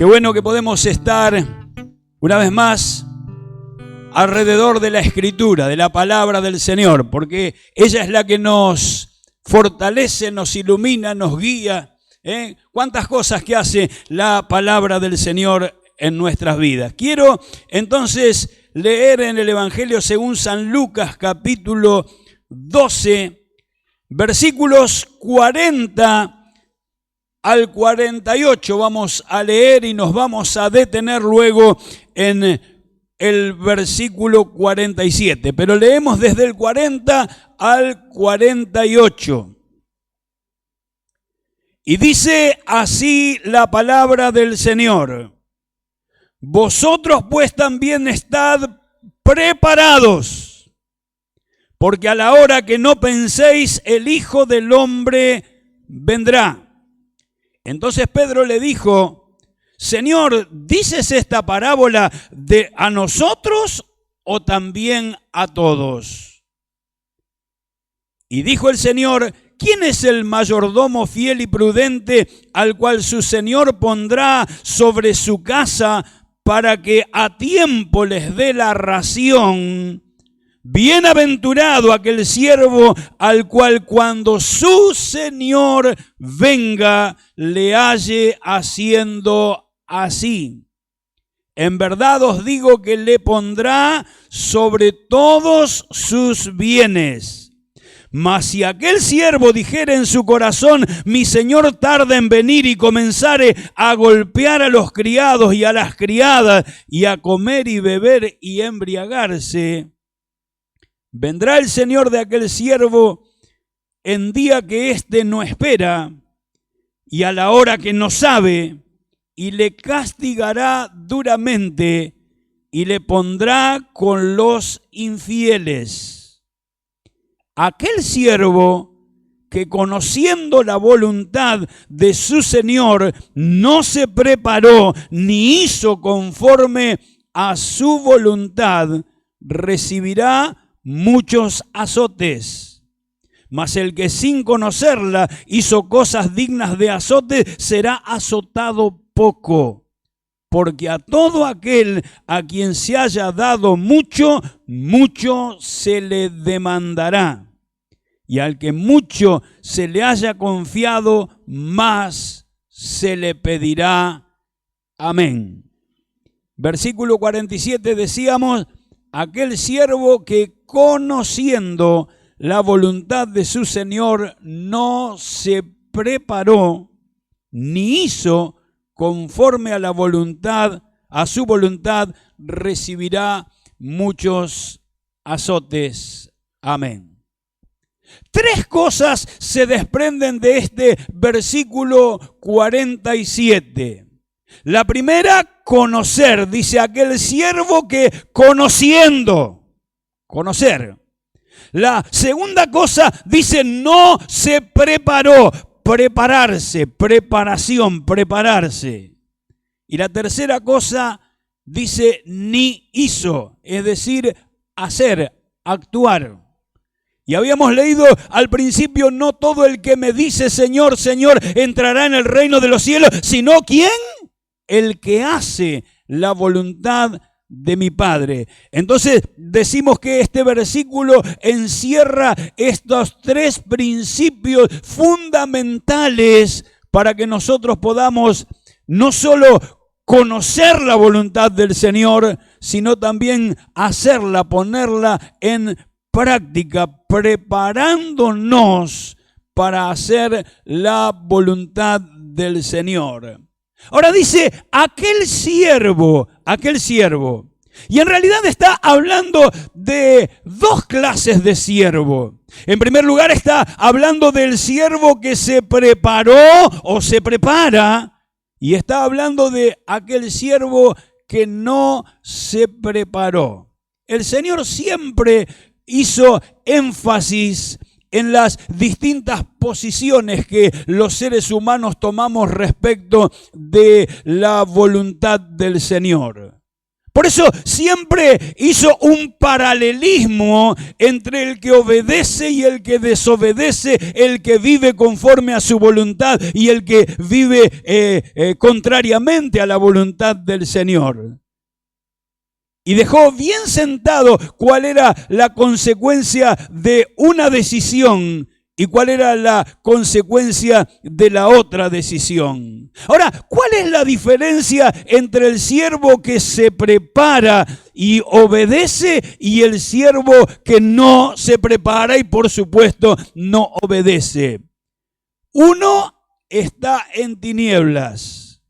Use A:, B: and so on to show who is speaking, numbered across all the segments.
A: Qué bueno que podemos estar una vez más alrededor de la Escritura, de la palabra del Señor, porque ella es la que nos fortalece, nos ilumina, nos guía. ¿Cuántas cosas que hace la palabra del Señor en nuestras vidas? Quiero entonces leer en el Evangelio según San Lucas, capítulo 12, versículos 40 al 48 vamos a leer y nos vamos a detener luego en el versículo 47. Pero leemos desde el 40 al 48. Y dice así la palabra del Señor: vosotros pues también estad preparados, porque a la hora que no penséis el Hijo del Hombre vendrá. Entonces Pedro le dijo: Señor, ¿dices esta parábola a nosotros o también a todos? Y dijo el Señor: ¿quién es el mayordomo fiel y prudente al cual su señor pondrá sobre su casa para que a tiempo les dé la ración? Bienaventurado aquel siervo al cual cuando su señor venga le halle haciendo así. En verdad os digo que le pondrá sobre todos sus bienes. Mas si aquel siervo dijere en su corazón: mi señor tarda en venir, y comenzare a golpear a los criados y a las criadas, y a comer y beber y embriagarse, vendrá el señor de aquel siervo en día que éste no espera y a la hora que no sabe, y le castigará duramente y le pondrá con los infieles. Aquel siervo que, conociendo la voluntad de su señor, no se preparó ni hizo conforme a su voluntad, recibirá muchos azotes. Mas el que sin conocerla hizo cosas dignas de azote será azotado poco. Porque a todo aquel a quien se haya dado mucho, mucho se le demandará. Y al que mucho se le haya confiado, más se le pedirá. Amén. Versículo 47 decíamos: aquel siervo que, conociendo la voluntad de su señor, no se preparó ni hizo conforme a la voluntad, a su voluntad, recibirá muchos azotes. Amén. Tres cosas se desprenden de este versículo 47. La primera, conocer. Dice: aquel siervo que conociendo. Conocer. La segunda cosa dice: no se preparó. Prepararse, preparación, prepararse. Y la tercera cosa dice: ni hizo, es decir, hacer, actuar. Y habíamos leído al principio: no todo el que me dice Señor, Señor entrará en el reino de los cielos, sino ¿quién? El que hace la voluntad de mi Padre. Entonces decimos que este versículo encierra estos tres principios fundamentales para que nosotros podamos no solo conocer la voluntad del Señor, sino también hacerla, ponerla en práctica, preparándonos para hacer la voluntad del Señor. Ahora dice: aquel siervo. Y en realidad está hablando de dos clases de siervo. En primer lugar, está hablando del siervo que se preparó o se prepara. Y está hablando de aquel siervo que no se preparó. El Señor siempre hizo énfasis en las distintas posiciones que los seres humanos tomamos respecto de la voluntad del Señor. Por eso siempre hizo un paralelismo entre el que obedece y el que desobedece, el que vive conforme a su voluntad y el que vive contrariamente a la voluntad del Señor. Y dejó bien sentado cuál era la consecuencia de una decisión y cuál era la consecuencia de la otra decisión. Ahora, ¿cuál es la diferencia entre el siervo que se prepara y obedece y el siervo que no se prepara y por supuesto no obedece? Uno está en tinieblas,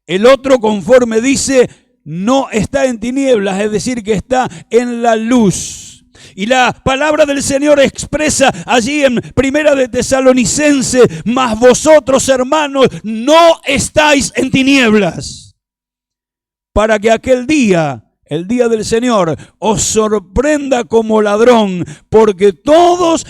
A: el otro, conforme dice, no está en tinieblas, es decir, que está en la luz. Y la palabra del Señor expresa allí en Primera de Tesalonicenses: mas vosotros, hermanos, no estáis en tinieblas, para que aquel día, el día del Señor, os sorprenda como ladrón, porque todos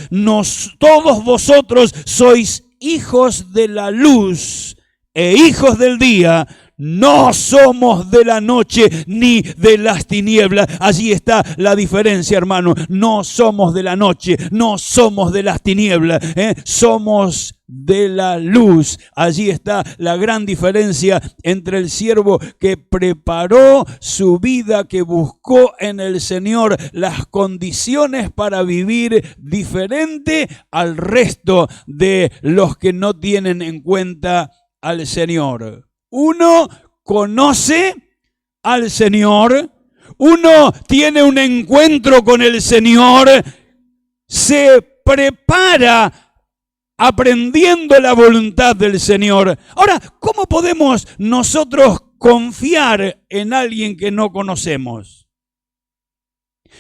A: vosotros sois hijos de la luz e hijos del día. No somos de la noche ni de las tinieblas. Allí está la diferencia, hermano. No somos de la noche, no somos de las tinieblas, somos de la luz. Allí está la gran diferencia entre el siervo que preparó su vida, que buscó en el Señor las condiciones para vivir diferente al resto de los que no tienen en cuenta al Señor. Uno conoce al Señor, uno tiene un encuentro con el Señor, se prepara aprendiendo la voluntad del Señor. Ahora, ¿cómo podemos nosotros confiar en alguien que no conocemos?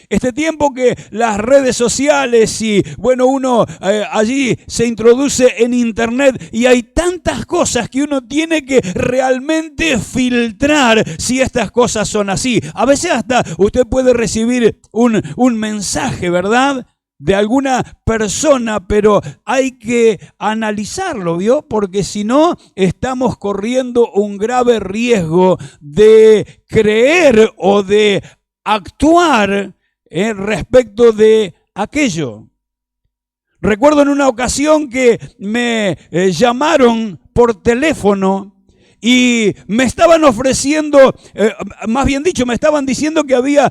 A: Este tiempo que las redes sociales y bueno, uno allí se introduce en internet y hay tantas cosas que uno tiene que realmente filtrar si estas cosas son así. A veces hasta usted puede recibir un mensaje, ¿verdad?, de alguna persona, pero hay que analizarlo, ¿vio? Porque si no, estamos corriendo un grave riesgo de creer o de actuar respecto de aquello. Recuerdo en una ocasión que me llamaron por teléfono y me estaban ofreciendo, más bien dicho, me estaban diciendo que había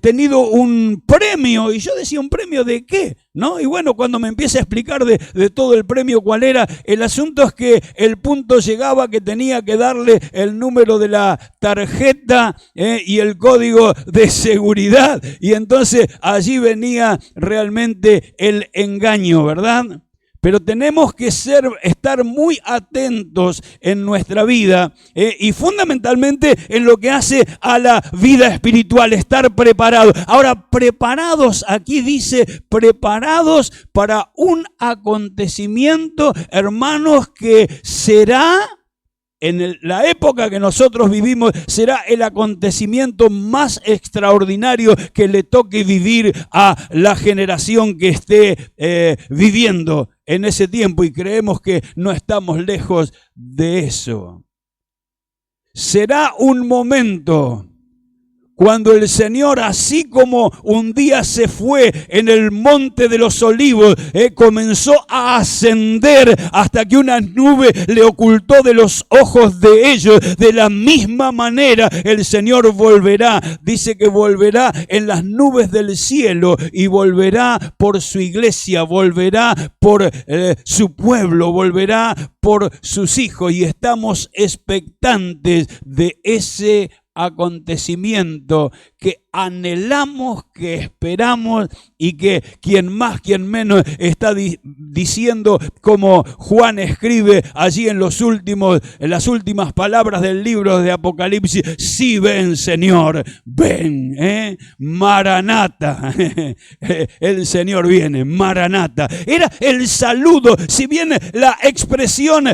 A: tenido un premio. Y yo decía, ¿un premio de qué? ¿No? Y bueno, cuando me empieza a explicar de todo el premio cuál era, el asunto es que el punto llegaba que tenía que darle el número de la tarjeta y el código de seguridad. Y entonces allí venía realmente el engaño, ¿verdad? Pero tenemos que estar muy atentos en nuestra vida y fundamentalmente en lo que hace a la vida espiritual, estar preparados. Ahora, preparados, aquí dice, preparados para un acontecimiento, hermanos, que será, en la época que nosotros vivimos, será el acontecimiento más extraordinario que le toque vivir a la generación que esté viviendo en ese tiempo, y creemos que no estamos lejos de eso. Será un momento cuando el Señor, así como un día se fue en el monte de los olivos, comenzó a ascender hasta que una nube le ocultó de los ojos de ellos. De la misma manera el Señor volverá. Dice que volverá en las nubes del cielo y volverá por su iglesia, volverá por su pueblo, volverá por sus hijos. Y estamos expectantes de ese acontecimiento que anhelamos, que esperamos, y que quien más, quien menos está diciendo, como Juan escribe allí en las últimas palabras del libro de Apocalipsis: sí, ven, Señor, ven, Maranata. El Señor viene, Maranata. Era el saludo, si bien la expresión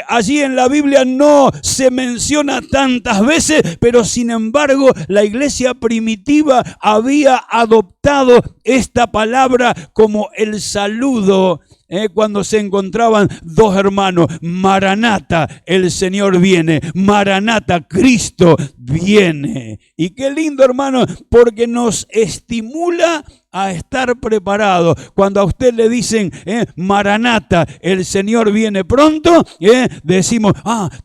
A: allí en la Biblia no se menciona tantas veces, pero sin embargo la iglesia primitiva había adoptado esta palabra como el saludo cuando se encontraban dos hermanos. Maranata, el Señor viene. Maranata, Cristo viene. Y qué lindo, hermano, porque nos estimula a estar preparados. Cuando a usted le dicen, Maranata, el Señor viene pronto, decimos,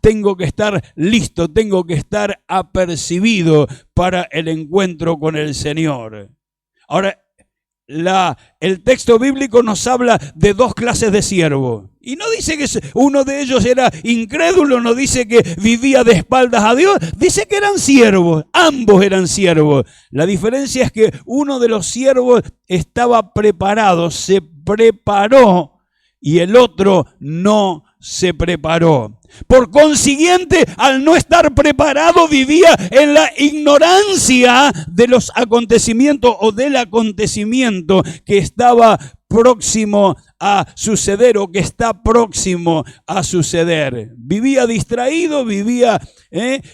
A: tengo que estar listo, tengo que estar apercibido para el encuentro con el Señor. Ahora, el texto bíblico nos habla de dos clases de siervos. Y no dice que uno de ellos era incrédulo, no dice que vivía de espaldas a Dios, dice que eran siervos, ambos eran siervos. La diferencia es que uno de los siervos estaba preparado, se preparó, y el otro no se preparó. Por consiguiente, al no estar preparado, vivía en la ignorancia de los acontecimientos o del acontecimiento que estaba próximo a suceder o que está próximo a suceder. Vivía distraído, vivía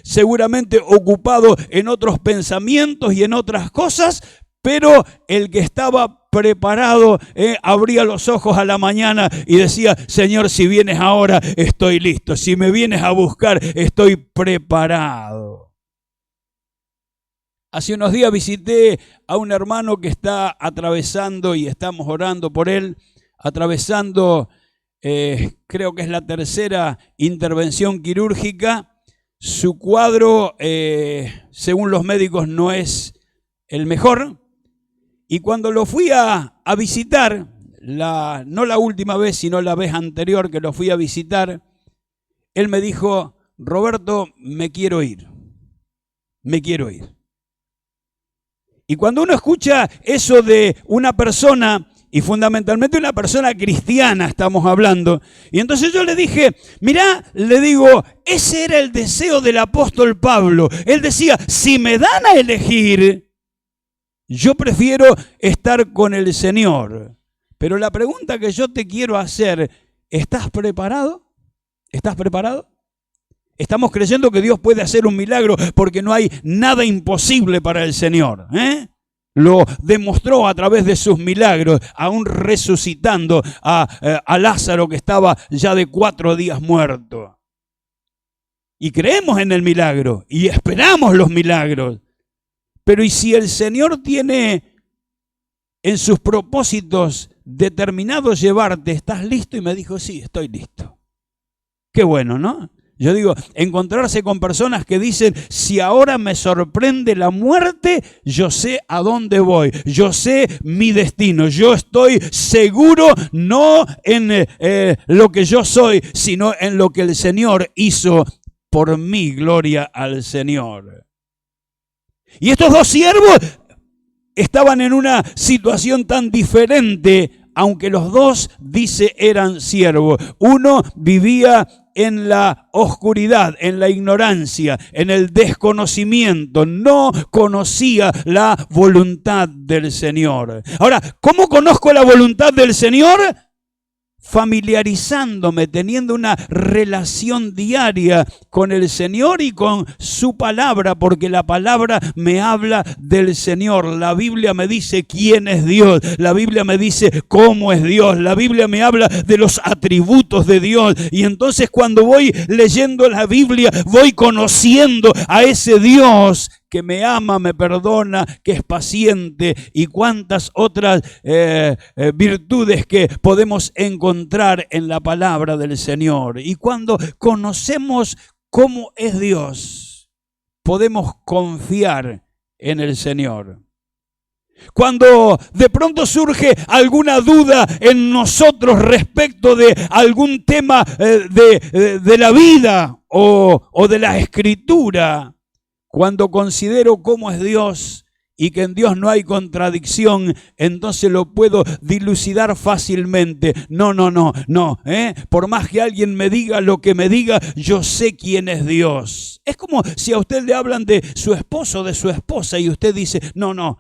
A: seguramente ocupado en otros pensamientos y en otras cosas, pero el que estaba preparado, abría los ojos a la mañana y decía, Señor, si vienes ahora, estoy listo. Si me vienes a buscar, estoy preparado. Hace unos días visité a un hermano que está atravesando, y estamos orando por él, atravesando, creo que es la tercera intervención quirúrgica. Su cuadro, según los médicos, no es el mejor. Y cuando lo fui a visitar, no la última vez, sino la vez anterior que lo fui a visitar, él me dijo, Roberto, me quiero ir. Y cuando uno escucha eso de una persona, y fundamentalmente una persona cristiana estamos hablando, y entonces yo le dije, mirá, le digo, ese era el deseo del apóstol Pablo. Él decía, si me dan a elegir, yo prefiero estar con el Señor. Pero la pregunta que yo te quiero hacer, ¿estás preparado? ¿Estás preparado? Estamos creyendo que Dios puede hacer un milagro porque no hay nada imposible para el Señor. Lo demostró a través de sus milagros, aún resucitando a Lázaro, que estaba ya de 4 días muerto. Y creemos en el milagro y esperamos los milagros. Pero ¿y si el Señor tiene en sus propósitos determinado llevarte? ¿Estás listo? Y me dijo, sí, estoy listo. Qué bueno, ¿no? Yo digo, encontrarse con personas que dicen, si ahora me sorprende la muerte, yo sé a dónde voy, yo sé mi destino, yo estoy seguro no en lo que yo soy, sino en lo que el Señor hizo por mí. Gloria al Señor. Y estos dos siervos estaban en una situación tan diferente, aunque los dos, dice, eran siervos. Uno vivía en la oscuridad, en la ignorancia, en el desconocimiento. No conocía la voluntad del Señor. Ahora, ¿cómo conozco la voluntad del Señor? Familiarizándome, teniendo una relación diaria con el Señor y con su palabra, porque la palabra me habla del Señor. La Biblia me dice quién es Dios, la Biblia me dice cómo es Dios, la Biblia me habla de los atributos de Dios, y entonces cuando voy leyendo la Biblia voy conociendo a ese Dios que me ama, me perdona, que es paciente, y cuántas otras virtudes que podemos encontrar en la palabra del Señor. Y cuando conocemos cómo es Dios, podemos confiar en el Señor. Cuando de pronto surge alguna duda en nosotros respecto de algún tema de la vida o de la Escritura, cuando considero cómo es Dios y que en Dios no hay contradicción, entonces lo puedo dilucidar fácilmente. No. Por más que alguien me diga lo que me diga, yo sé quién es Dios. Es como si a usted le hablan de su esposo o de su esposa y usted dice, no,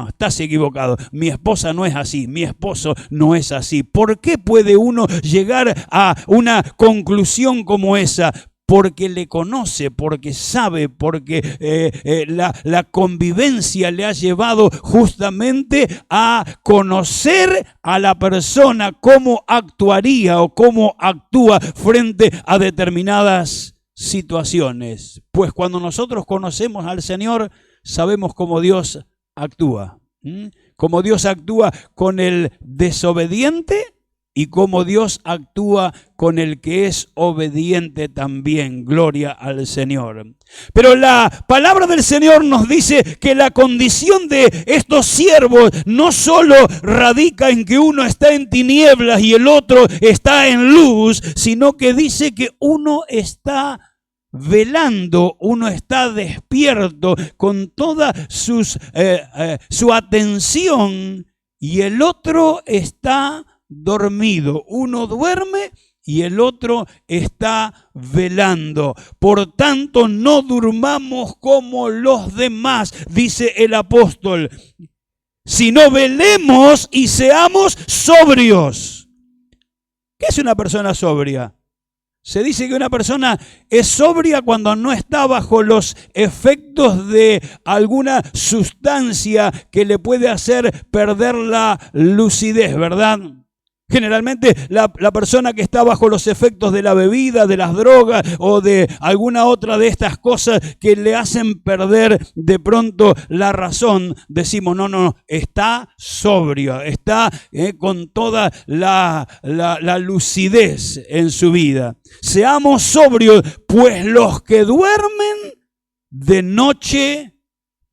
A: estás equivocado. Mi esposa no es así, mi esposo no es así. ¿Por qué puede uno llegar a una conclusión como esa? porque le conoce, porque sabe, porque la convivencia le ha llevado justamente a conocer a la persona, cómo actuaría o cómo actúa frente a determinadas situaciones. Pues cuando nosotros conocemos al Señor, sabemos cómo Dios actúa. Cómo Dios actúa con el desobediente y cómo Dios actúa con el que es obediente también. Gloria al Señor. Pero la palabra del Señor nos dice que la condición de estos siervos no solo radica en que uno está en tinieblas y el otro está en luz, sino que dice que uno está velando, uno está despierto con toda su atención y el otro está dormido. Uno duerme y el otro está velando. Por tanto, no durmamos como los demás, dice el apóstol, sino velemos y seamos sobrios. ¿Qué es una persona sobria? Se dice que una persona es sobria cuando no está bajo los efectos de alguna sustancia que le puede hacer perder la lucidez, ¿verdad? Generalmente la persona que está bajo los efectos de la bebida, de las drogas o de alguna otra de estas cosas que le hacen perder de pronto la razón, decimos, no, está sobrio, está con toda la lucidez en su vida. Seamos sobrios, pues los que duermen de noche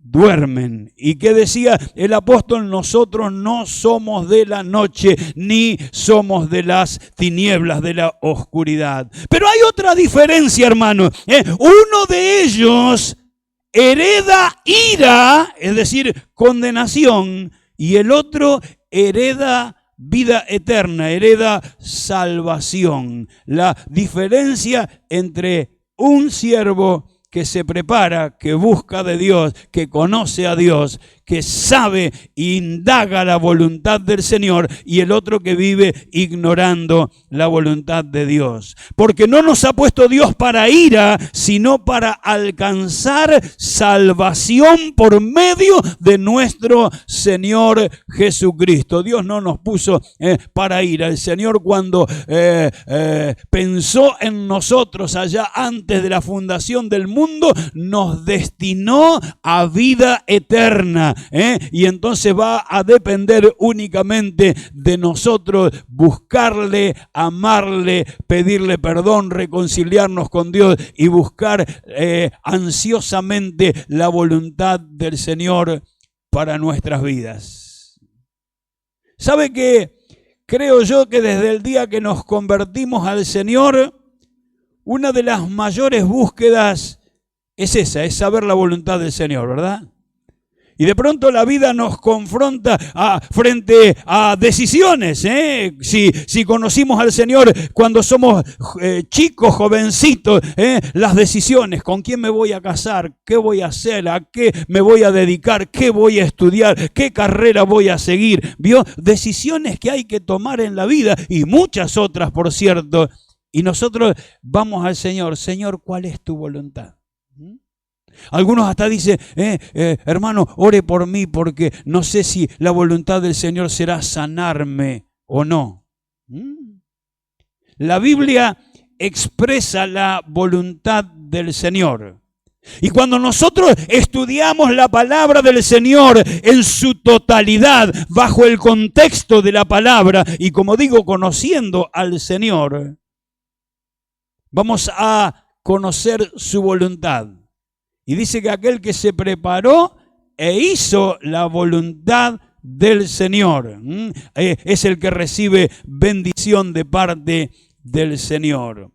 A: duermen. ¿Y qué decía el apóstol? Nosotros no somos de la noche, ni somos de las tinieblas, de la oscuridad. Pero hay otra diferencia, hermano. Uno de ellos hereda ira, es decir, condenación, y el otro hereda vida eterna, hereda salvación. La diferencia entre un siervo que se prepara, que busca de Dios, que conoce a Dios, que sabe e indaga la voluntad del Señor, y el otro que vive ignorando la voluntad de Dios. Porque no nos ha puesto Dios para ira, sino para alcanzar salvación por medio de nuestro Señor Jesucristo. Dios no nos puso para ira. El Señor, cuando pensó en nosotros allá antes de la fundación del mundo, nos destinó a vida eterna. Y entonces va a depender únicamente de nosotros buscarle, amarle, pedirle perdón, reconciliarnos con Dios y buscar ansiosamente la voluntad del Señor para nuestras vidas. ¿Sabe qué? Creo yo que desde el día que nos convertimos al Señor, una de las mayores búsquedas es esa, es saber la voluntad del Señor, ¿verdad? Y de pronto la vida nos confronta frente a decisiones. Si conocimos al Señor cuando somos chicos, jovencitos, las decisiones, con quién me voy a casar, qué voy a hacer, a qué me voy a dedicar, qué voy a estudiar, qué carrera voy a seguir. ¿Vio? Decisiones que hay que tomar en la vida y muchas otras, por cierto. Y nosotros vamos al Señor. Señor, ¿cuál es tu voluntad? Algunos hasta dicen, hermano, ore por mí porque no sé si la voluntad del Señor será sanarme o no. La Biblia expresa la voluntad del Señor. Y cuando nosotros estudiamos la palabra del Señor en su totalidad, bajo el contexto de la palabra, y como digo, conociendo al Señor, vamos a conocer su voluntad. Y dice que aquel que se preparó e hizo la voluntad del Señor es el que recibe bendición de parte del Señor.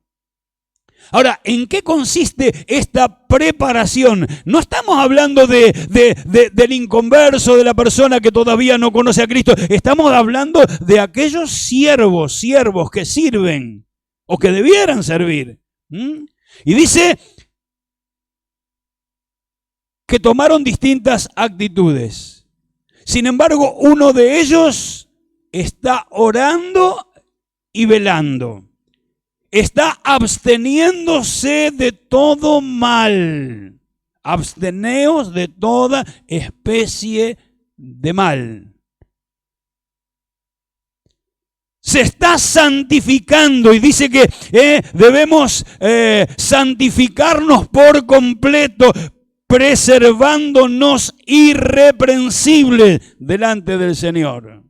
A: Ahora, ¿en qué consiste esta preparación? No estamos hablando del inconverso, de la persona que todavía no conoce a Cristo. Estamos hablando de aquellos siervos que sirven o que debieran servir. Y dice que tomaron distintas actitudes. Sin embargo, uno de ellos está orando y velando. está absteniéndose de todo mal. Absteneos de toda especie de mal. Se está santificando y dice que debemos santificarnos por completo, preservándonos irreprensibles delante del Señor.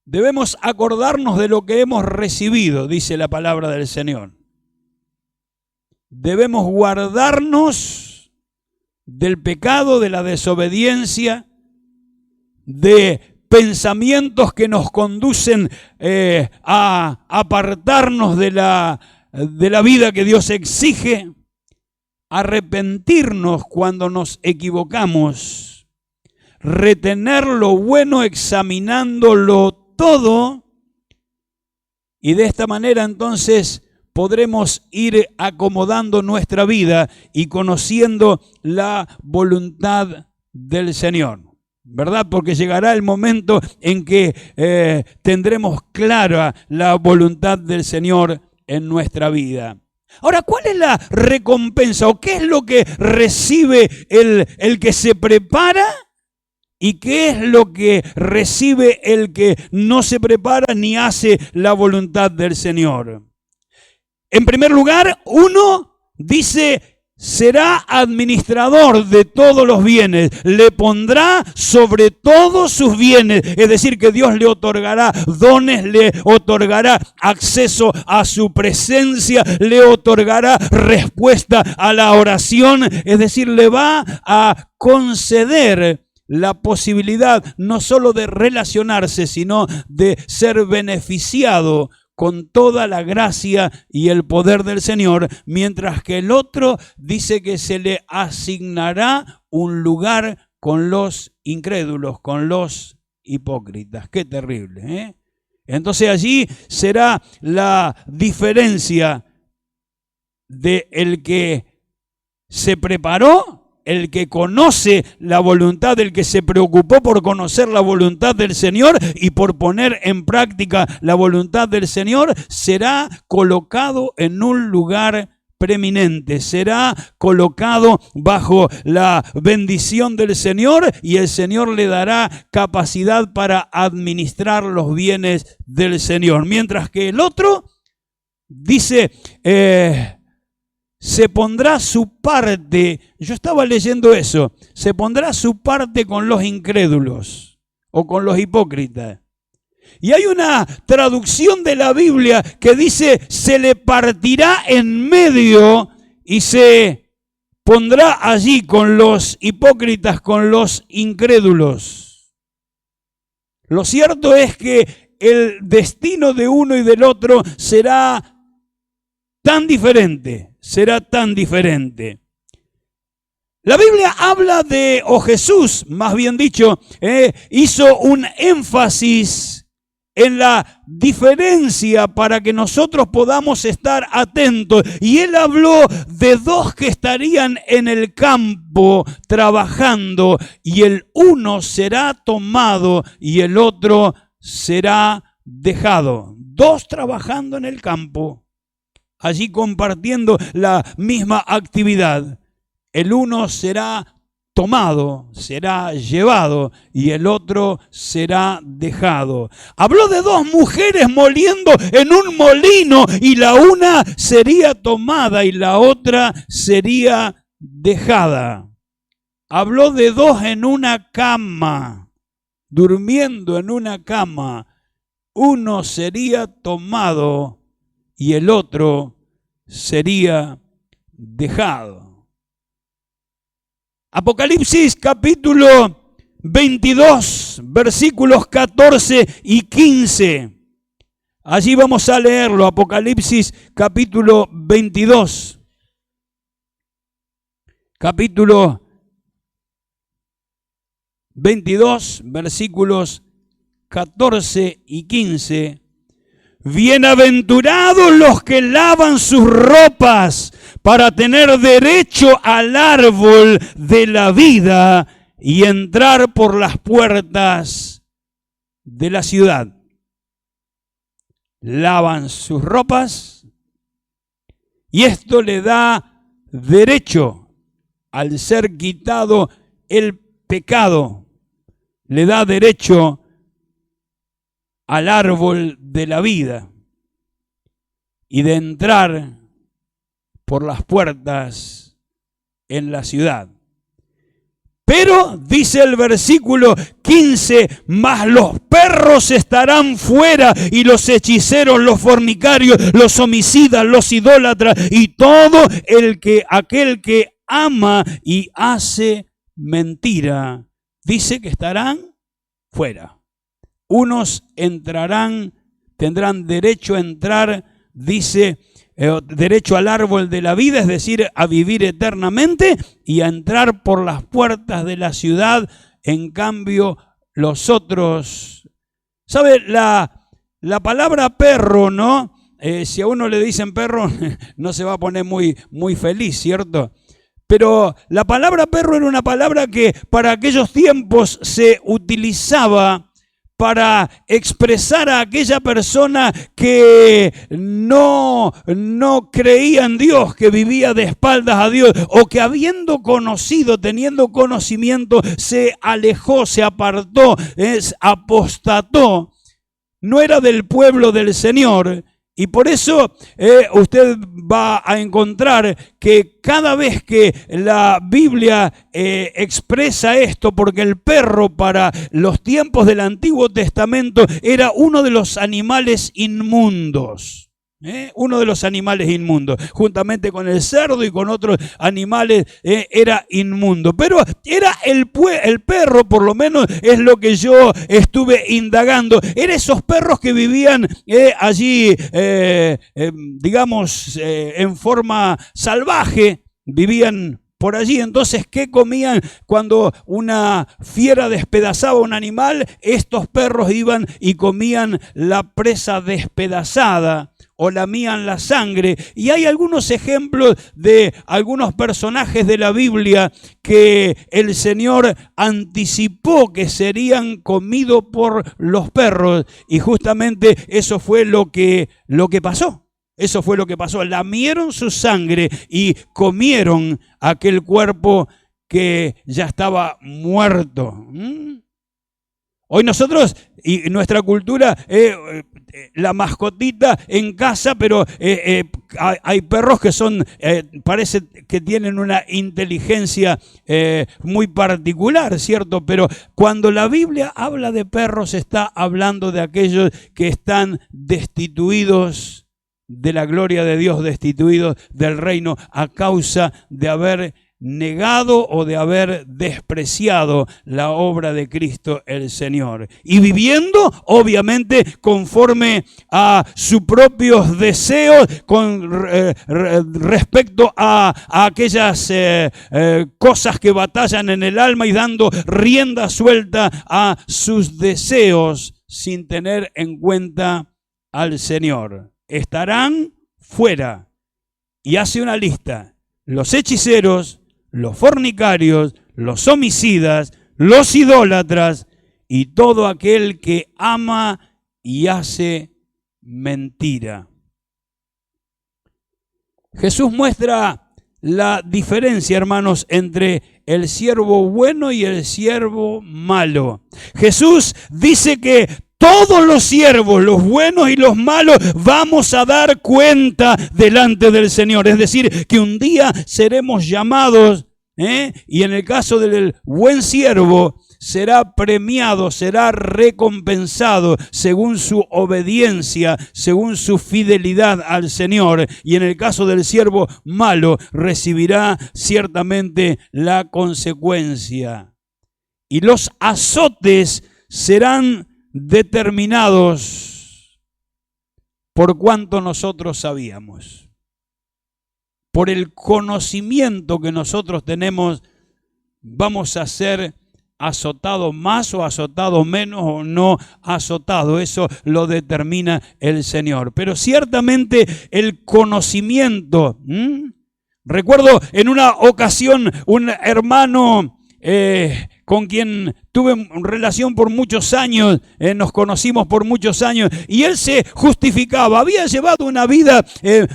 A: Debemos acordarnos de lo que hemos recibido, dice la palabra del Señor. Debemos guardarnos del pecado, de la desobediencia, de pensamientos que nos conducen a apartarnos de la vida que Dios exige, arrepentirnos cuando nos equivocamos, retener lo bueno examinándolo todo, y de esta manera entonces podremos ir acomodando nuestra vida y conociendo la voluntad del Señor, ¿verdad? Porque llegará el momento en que tendremos clara la voluntad del Señor en nuestra vida. Ahora, ¿cuál es la recompensa o qué es lo que recibe el que se prepara? ¿Y qué es lo que recibe el que no se prepara ni hace la voluntad del Señor? En primer lugar, uno dice, será administrador de todos los bienes, le pondrá sobre todos sus bienes, es decir, que Dios le otorgará dones, le otorgará acceso a su presencia, le otorgará respuesta a la oración, es decir, le va a conceder la posibilidad no solo de relacionarse, sino de ser beneficiado con toda la gracia y el poder del Señor, mientras que el otro dice que se le asignará un lugar con los incrédulos, con los hipócritas. Qué terrible, ¿eh? Entonces allí será la diferencia de el que se preparó, el que conoce la voluntad, el que se preocupó por conocer la voluntad del Señor y por poner en práctica la voluntad del Señor, será colocado en un lugar preeminente, será colocado bajo la bendición del Señor y el Señor le dará capacidad para administrar los bienes del Señor. Mientras que el otro dice, se pondrá su parte, yo estaba leyendo eso, se pondrá su parte con los incrédulos o con los hipócritas. Y hay una traducción de la Biblia que dice, se le partirá en medio y se pondrá allí con los hipócritas, con los incrédulos. Lo cierto es que el destino de uno y del otro será tan diferente, será tan diferente. La Biblia habla de, o Jesús, más bien dicho, hizo un énfasis en la diferencia para que nosotros podamos estar atentos. Y él habló de dos que estarían en el campo trabajando, y el uno será tomado y el otro será dejado. Dos trabajando en el campo, allí compartiendo la misma actividad. El uno será tomado, será llevado y el otro será dejado. Habló de dos mujeres moliendo en un molino y la una sería tomada y la otra sería dejada. Habló de dos en una cama, durmiendo en una cama. Uno sería tomado y el otro sería dejado. Apocalipsis capítulo 22, versículos 14 y 15. Allí vamos a leerlo, Apocalipsis capítulo 22. Capítulo 22, versículos 14 y 15. Bienaventurados los que lavan sus ropas para tener derecho al árbol de la vida y entrar por las puertas de la ciudad. lavan sus ropas, y esto le da derecho, al ser quitado el pecado, le da derecho al árbol de la vida y de entrar por las puertas en la ciudad. Pero, dice el versículo 15, mas los perros estarán fuera, y los hechiceros, los fornicarios, los homicidas, los idólatras, y todo aquel que ama y hace mentira, dice que estarán fuera. Unos entrarán, tendrán derecho a entrar, dice, derecho al árbol de la vida, es decir, a vivir eternamente y a entrar por las puertas de la ciudad. En cambio, los otros, ¿sabe? La palabra perro, ¿no? Si a uno le dicen perro, no se va a poner muy feliz, ¿cierto? Pero la palabra perro era una palabra que para aquellos tiempos se utilizaba para expresar a aquella persona que no creía en Dios, que vivía de espaldas a Dios, o que habiendo conocido, teniendo conocimiento, se alejó, se apartó, apostató, no era del pueblo del Señor. Y por eso usted va a encontrar que cada vez que la Biblia expresa esto, porque el perro para los tiempos del Antiguo Testamento era uno de los animales inmundos. Uno de los animales inmundos, juntamente con el cerdo y con otros animales, era inmundo. Pero era el perro, por lo menos es lo que yo estuve indagando. Eran esos perros que vivían allí, digamos, en forma salvaje, vivían por allí. Entonces, ¿qué comían cuando una fiera despedazaba un animal? Estos perros iban y comían la presa despedazada o lamían la sangre. Y hay algunos ejemplos de algunos personajes de la Biblia que el Señor anticipó que serían comidos por los perros, y justamente eso fue lo que pasó. Eso fue lo que pasó. Lamieron su sangre y comieron aquel cuerpo que ya estaba muerto. Hoy nosotros, y nuestra cultura, la mascotita en casa, pero hay perros que son, parece que tienen una inteligencia muy particular, ¿cierto? Pero cuando la Biblia habla de perros, está hablando de aquellos que están destituidos de la gloria de Dios, destituidos del reino a causa de haber negado o de haber despreciado la obra de Cristo el Señor, y viviendo obviamente conforme a sus propios deseos con respecto a aquellas cosas que batallan en el alma, y dando rienda suelta a sus deseos sin tener en cuenta al Señor. Estarán fuera, y hace una lista: los hechiceros, los fornicarios, los homicidas, los idólatras y todo aquel que ama y hace mentira. Jesús muestra la diferencia, hermanos, entre el siervo bueno y el siervo malo. Jesús dice que todos los siervos, los buenos y los malos, vamos a dar cuenta delante del Señor. Es decir, que un día seremos llamados, y en el caso del buen siervo, será premiado, será recompensado según su obediencia, según su fidelidad al Señor. Y en el caso del siervo malo, recibirá ciertamente la consecuencia. Y los azotes serán determinados por cuanto nosotros sabíamos. Por el conocimiento que nosotros tenemos, vamos a ser azotados más o azotados menos, o no azotados. Eso lo determina el Señor. Pero ciertamente el conocimiento. Recuerdo en una ocasión un hermano con quien tuve relación por muchos años, nos conocimos por muchos años, y él se justificaba. Había llevado una vida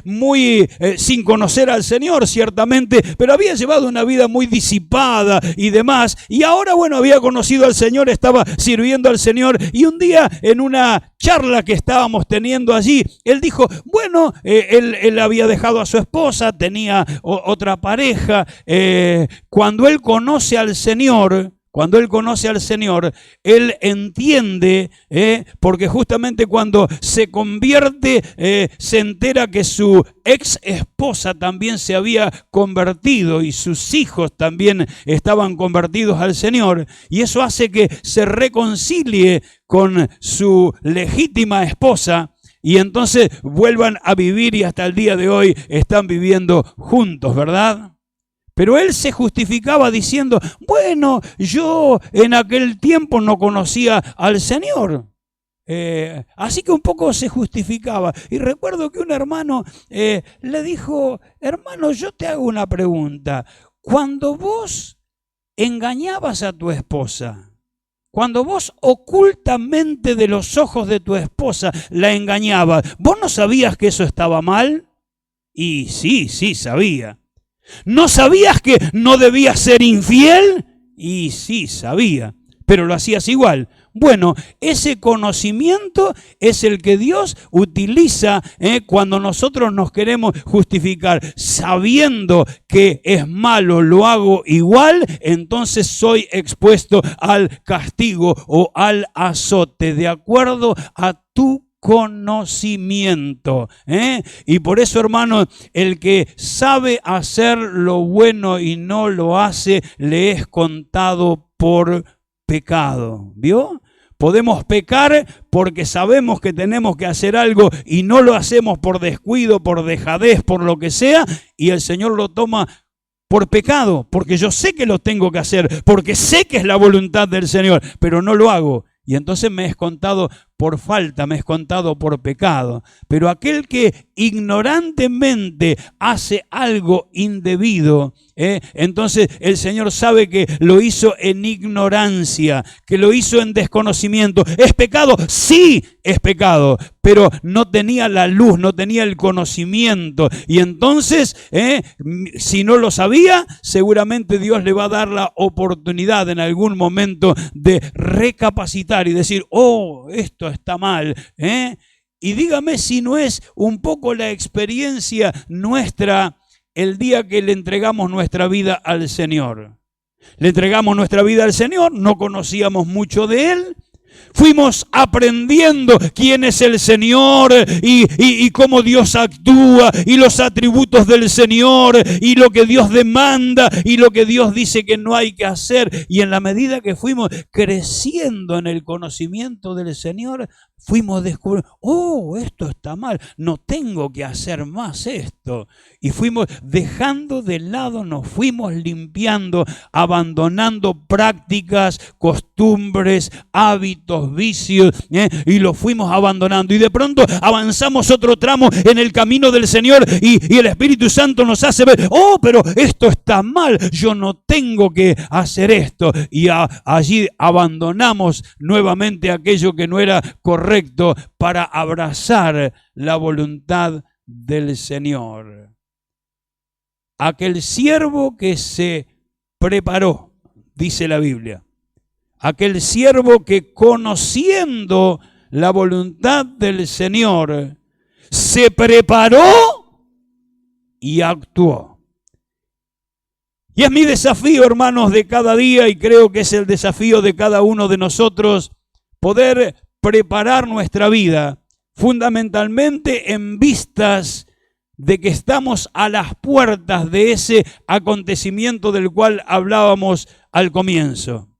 A: muy sin conocer al Señor, ciertamente, pero había llevado una vida muy disipada y demás. Y ahora, bueno, había conocido al Señor, estaba sirviendo al Señor, y un día en una charla que estábamos teniendo allí, él dijo, bueno, él había dejado a su esposa, tenía otra pareja. Cuando él conoce al Señor, él entiende, porque justamente cuando se convierte, se entera que su ex esposa también se había convertido y sus hijos también estaban convertidos al Señor, y eso hace que se reconcilie con su legítima esposa, y entonces vuelvan a vivir, y hasta el día de hoy están viviendo juntos, ¿verdad? Pero él se justificaba diciendo, bueno, yo en aquel tiempo no conocía al Señor. Así que un poco se justificaba. Y recuerdo que un hermano le dijo, hermano, yo te hago una pregunta. Cuando vos engañabas a tu esposa, cuando vos ocultamente de los ojos de tu esposa la engañabas, ¿vos no sabías que eso estaba mal? Y sí sabía. ¿No sabías que no debías ser infiel? Y sí sabía, pero lo hacías igual. Bueno, ese conocimiento es el que Dios utiliza cuando nosotros nos queremos justificar. Sabiendo que es malo, lo hago igual, entonces soy expuesto al castigo o al azote, de acuerdo a tu conocimiento. Y por eso, hermano, el que sabe hacer lo bueno y no lo hace, le es contado por pecado. ¿Vio? Podemos pecar porque sabemos que tenemos que hacer algo y no lo hacemos por descuido, por dejadez, por lo que sea, y el Señor lo toma por pecado, porque yo sé que lo tengo que hacer, porque sé que es la voluntad del Señor, pero no lo hago. Y entonces me es contado por falta, me es contado por pecado. Pero aquel que ignorantemente hace algo indebido, entonces el Señor sabe que lo hizo en ignorancia, que lo hizo en desconocimiento. ¿Es pecado? Sí, es pecado, pero no tenía la luz, no tenía el conocimiento. Y entonces, si no lo sabía, seguramente Dios le va a dar la oportunidad en algún momento de recapacitar y decir, oh, esto está mal, Y dígame si no es un poco la experiencia nuestra el día que le entregamos nuestra vida al Señor. Le entregamos nuestra vida al Señor, no conocíamos mucho de Él. Fuimos aprendiendo quién es el Señor y cómo Dios actúa y los atributos del Señor y lo que Dios demanda y lo que Dios dice que no hay que hacer. Y en la medida que fuimos creciendo en el conocimiento del Señor, fuimos descubriendo, oh, esto está mal, no tengo que hacer más esto. Y fuimos dejando de lado, nos fuimos limpiando, abandonando prácticas, costumbres, hábitos, vicios, y los fuimos abandonando. Y de pronto avanzamos otro tramo en el camino del Señor y el Espíritu Santo nos hace ver, oh, pero esto está mal, yo no tengo que hacer esto. Y allí abandonamos nuevamente aquello que no era correcto para abrazar la voluntad del Señor. Aquel siervo que se preparó, dice la Biblia, aquel siervo que conociendo la voluntad del Señor se preparó y actuó. Y es mi desafío, hermanos, de cada día, y creo que es el desafío de cada uno de nosotros, poder preparar nuestra vida fundamentalmente en vistas de que estamos a las puertas de ese acontecimiento del cual hablábamos al comienzo,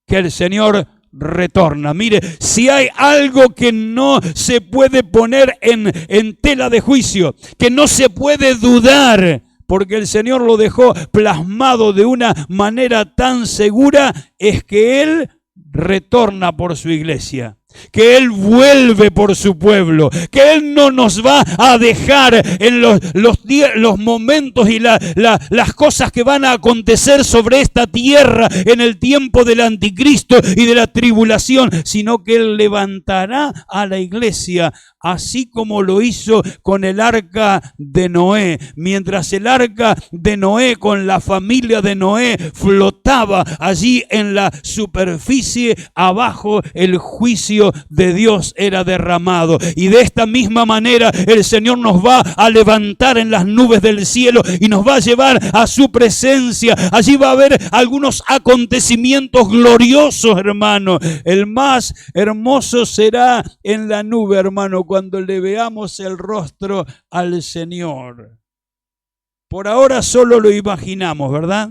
A: que el Señor retorna. Mire, si hay algo que no se puede poner en tela de juicio, que no se puede dudar, porque el Señor lo dejó plasmado de una manera tan segura, es que Él retorna por su iglesia. que Él vuelve por su pueblo, que Él no nos va a dejar en los momentos y las cosas que van a acontecer sobre esta tierra en el tiempo del anticristo y de la tribulación, sino que Él levantará a la iglesia, así como lo hizo con el arca de Noé. Mientras el arca de Noé con la familia de Noé flotaba allí en la superficie, abajo el juicio de Dios era derramado. Y de esta misma manera el Señor nos va a levantar en las nubes del cielo y nos va a llevar a su presencia. Allí va a haber algunos acontecimientos gloriosos, hermano. El más hermoso será en la nube, hermano, cuando le veamos el rostro al Señor. Por ahora solo lo imaginamos, ¿verdad?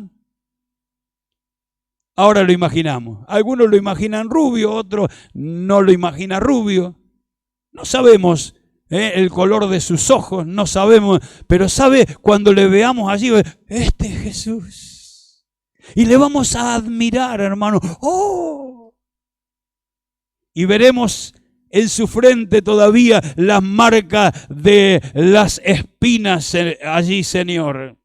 A: Ahora lo imaginamos. Algunos lo imaginan rubio, otros no lo imaginan rubio. No sabemos el color de sus ojos, no sabemos, pero sabe, cuando le veamos allí, este es Jesús. Y le vamos a admirar, hermano. ¡Oh! Y veremos en su frente todavía las marcas de las espinas allí, Señor.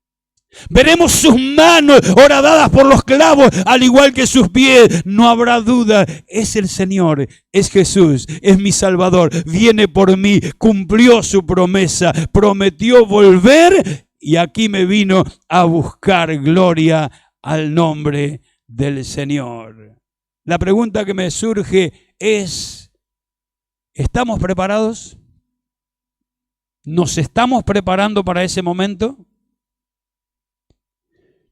A: Veremos sus manos horadadas por los clavos, al igual que sus pies. No habrá duda, es el Señor, es Jesús, es mi Salvador. Viene por mí, cumplió su promesa, prometió volver y aquí me vino a buscar. Gloria al nombre del Señor. La pregunta que me surge es, ¿estamos preparados? ¿Nos estamos preparando para ese momento?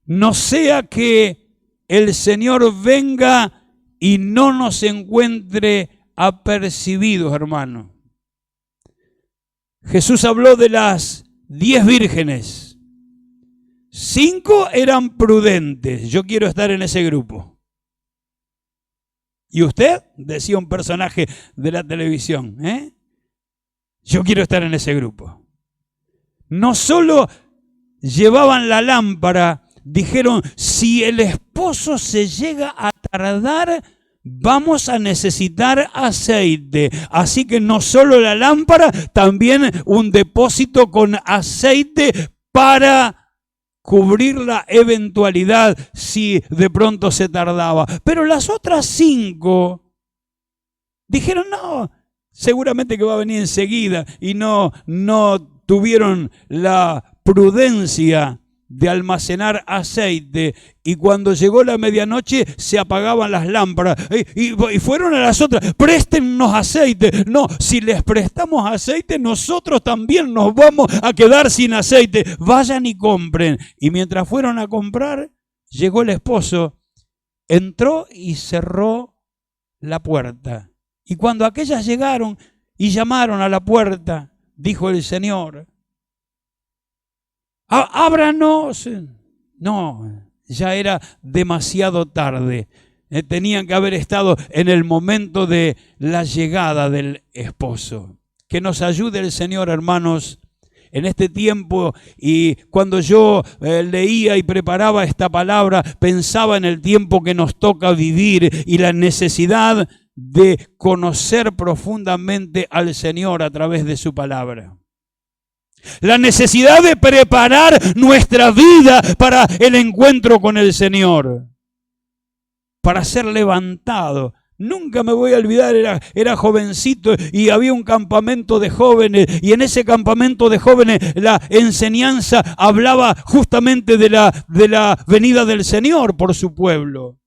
A: No sea que el Señor venga y no nos encuentre apercibidos, hermano. Jesús habló de las 10 vírgenes. 5 eran prudentes. Yo quiero estar en ese grupo. ¿Y usted? Decía un personaje de la televisión. Yo quiero estar en ese grupo. No solo llevaban la lámpara, dijeron, si el esposo se llega a tardar, vamos a necesitar aceite. Así que no solo la lámpara, también un depósito con aceite para cubrir la eventualidad si de pronto se tardaba. Pero las otras 5 dijeron, no, seguramente que va a venir enseguida, y no tuvieron la prudencia de almacenar aceite, y cuando llegó la medianoche se apagaban las lámparas y fueron a las otras, préstennos aceite. No, si les prestamos aceite, nosotros también nos vamos a quedar sin aceite. Vayan y compren. Y mientras fueron a comprar, llegó el esposo, entró y cerró la puerta. Y cuando aquellas llegaron y llamaron a la puerta, dijo el Señor, ábranos. No, ya era demasiado tarde. Tenían que haber estado en el momento de la llegada del esposo. Que nos ayude el Señor, hermanos, en este tiempo. Y cuando yo leía y preparaba esta palabra, pensaba en el tiempo que nos toca vivir y la necesidad de conocer profundamente al Señor a través de su palabra. La necesidad de preparar nuestra vida para el encuentro con el Señor, para ser levantado. Nunca me voy a olvidar, era jovencito y había un campamento de jóvenes, y en ese campamento de jóvenes la enseñanza hablaba justamente de la venida del Señor por su pueblo.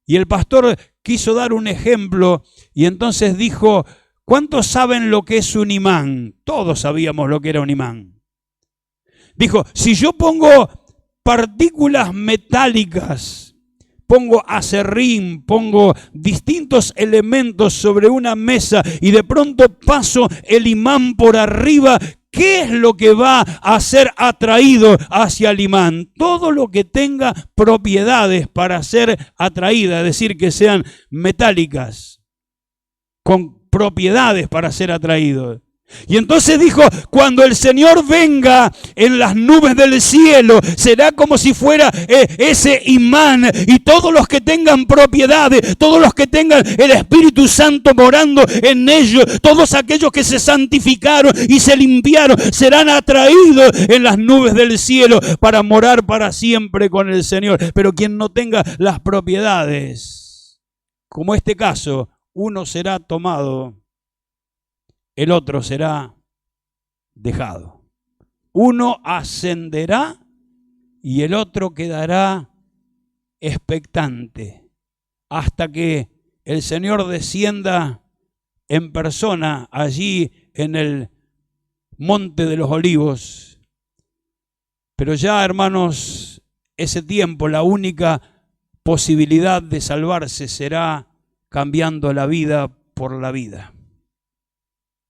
A: Y el pastor quiso dar un ejemplo y entonces dijo, ¿cuántos saben lo que es un imán? Todos sabíamos lo que era un imán. Dijo, si yo pongo partículas metálicas, pongo acerrín, pongo distintos elementos sobre una mesa y de pronto paso el imán por arriba, ¿qué es lo que va a ser atraído hacia el imán? Todo lo que tenga propiedades para ser atraída, es decir, que sean metálicas, con propiedades para ser atraído. Y entonces dijo, cuando el Señor venga en las nubes del cielo, será como si fuera ese imán, y todos los que tengan propiedades, todos los que tengan el Espíritu Santo morando en ellos, todos aquellos que se santificaron y se limpiaron, serán atraídos en las nubes del cielo para morar para siempre con el Señor. Pero quien no tenga las propiedades, como este caso, uno será tomado, el otro será dejado. Uno ascenderá y el otro quedará expectante hasta que el Señor descienda en persona allí en el Monte de los Olivos. Pero ya, hermanos, ese tiempo, la única posibilidad de salvarse será cambiando la vida por la vida.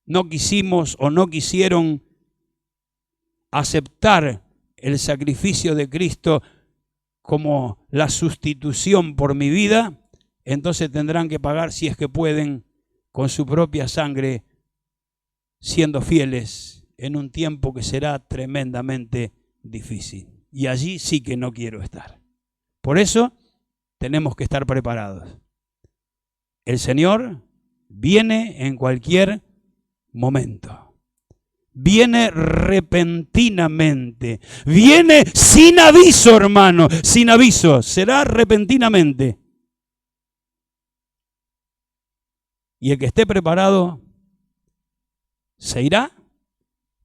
A: No quisimos o no quisieron aceptar el sacrificio de Cristo como la sustitución por mi vida, entonces tendrán que pagar, si es que pueden, con su propia sangre, siendo fieles en un tiempo que será tremendamente difícil. Y allí sí que no quiero estar. Por eso tenemos que estar preparados. El Señor viene en cualquier momento. Viene repentinamente. Viene sin aviso, hermano. Sin aviso. Será repentinamente. Y el que esté preparado se irá.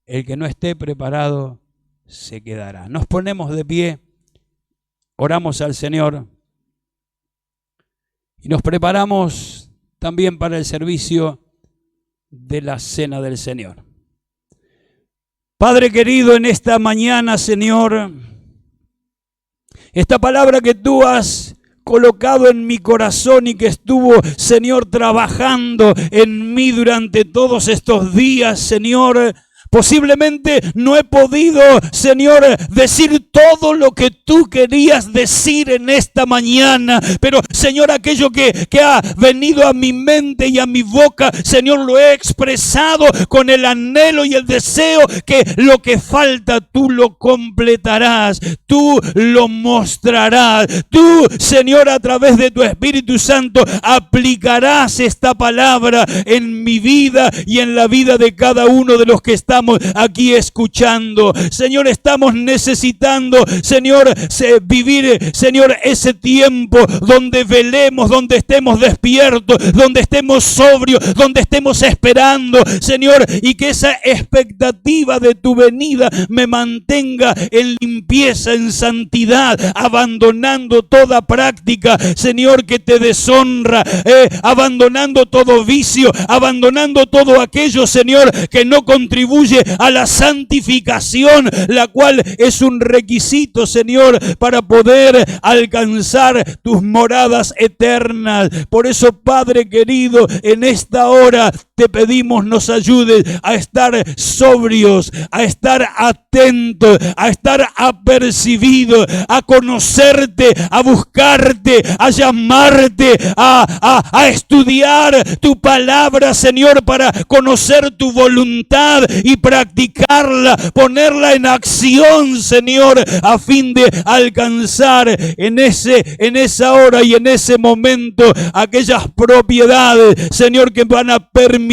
A: El que no esté preparado se quedará. Nos ponemos de pie. Oramos al Señor. Y nos preparamos también para el servicio de la cena del Señor. Padre querido, en esta mañana, Señor, esta palabra que tú has colocado en mi corazón y que estuvo, Señor, trabajando en mí durante todos estos días, Señor, posiblemente no he podido, Señor, decir todo lo que tú querías decir en esta mañana. Pero, Señor, aquello que ha venido a mi mente y a mi boca, Señor, lo he expresado con el anhelo y el deseo que lo que falta tú lo completarás. Tú lo mostrarás. Tú, Señor, a través de tu Espíritu Santo, aplicarás esta palabra en mi vida y en la vida de cada uno de los que estamos aquí escuchando. Señor, estamos necesitando, Señor, vivir, Señor, ese tiempo donde velemos, donde estemos despiertos, donde estemos sobrios, donde estemos esperando, Señor, y que esa expectativa de tu venida me mantenga en limpieza, en santidad, abandonando toda práctica, Señor, que te deshonra, abandonando todo vicio, abandonando todo aquello, Señor, que no contribuye a la santificación, la cual es un requisito, Señor, para poder alcanzar tus moradas eternas. Por eso, Padre querido, en esta hora te pedimos nos ayudes a estar sobrios, a estar atentos, a estar apercibidos, a conocerte, a buscarte, a llamarte, a estudiar tu palabra, Señor, para conocer tu voluntad y practicarla, ponerla en acción, Señor, a fin de alcanzar en esa hora y en ese momento aquellas propiedades, Señor, que van a permitir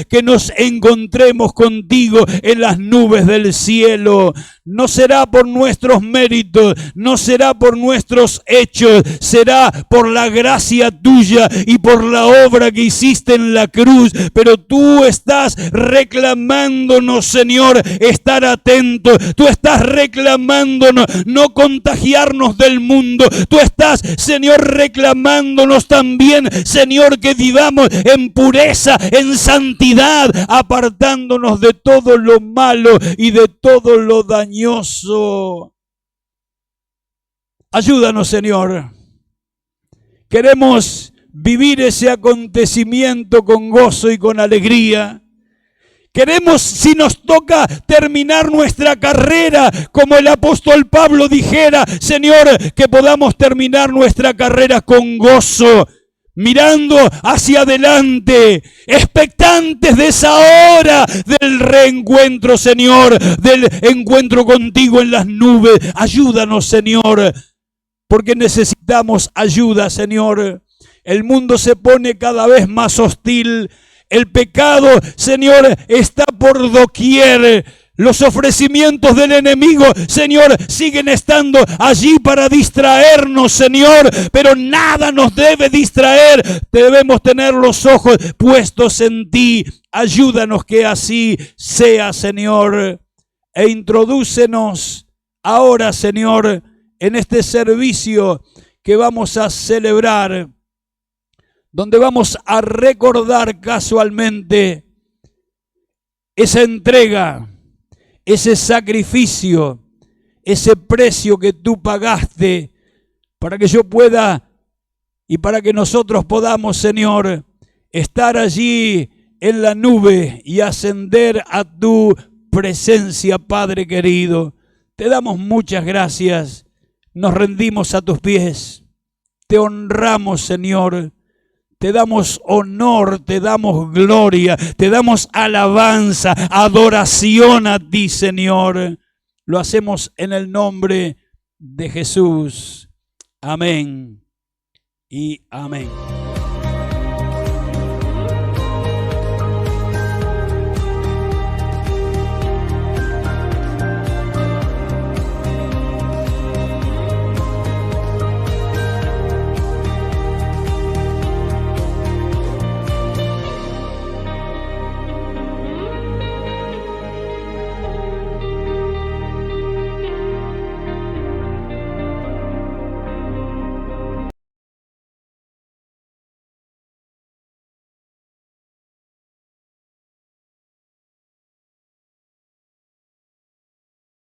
A: que nos encontremos contigo en las nubes del cielo. No será por nuestros méritos, no será por nuestros hechos, será por la gracia tuya y por la obra que hiciste en la cruz. Pero tú estás reclamándonos, Señor, estar atentos. Tú estás reclamándonos no contagiarnos del mundo. Tú estás, Señor, reclamándonos también, Señor, que vivamos en pureza, en santidad, apartándonos de todo lo malo y de todo lo dañoso. Ayúdanos, Señor. Queremos vivir ese acontecimiento con gozo y con alegría. Queremos, si nos toca, terminar nuestra carrera, como el apóstol Pablo dijera, Señor, que podamos terminar nuestra carrera con gozo. mirando hacia adelante, expectantes de esa hora del reencuentro, Señor, del encuentro contigo en las nubes. Ayúdanos, Señor, porque necesitamos ayuda, Señor. El mundo se pone cada vez más hostil. El pecado, Señor, está por doquier. Los ofrecimientos del enemigo, Señor, siguen estando allí para distraernos, Señor, pero nada nos debe distraer. Debemos tener los ojos puestos en ti. Ayúdanos que así sea, Señor. E introdúcenos ahora, Señor, en este servicio que vamos a celebrar, donde vamos a recordar casualmente esa entrega, ese sacrificio, ese precio que tú pagaste para que yo pueda y para que nosotros podamos, Señor, estar allí en la nube y ascender a tu presencia, Padre querido. Te damos muchas gracias, nos rendimos a tus pies, te honramos, Señor. Te damos honor, te damos gloria, te damos alabanza, adoración a ti, Señor. Lo hacemos en el nombre de Jesús. Amén y amén.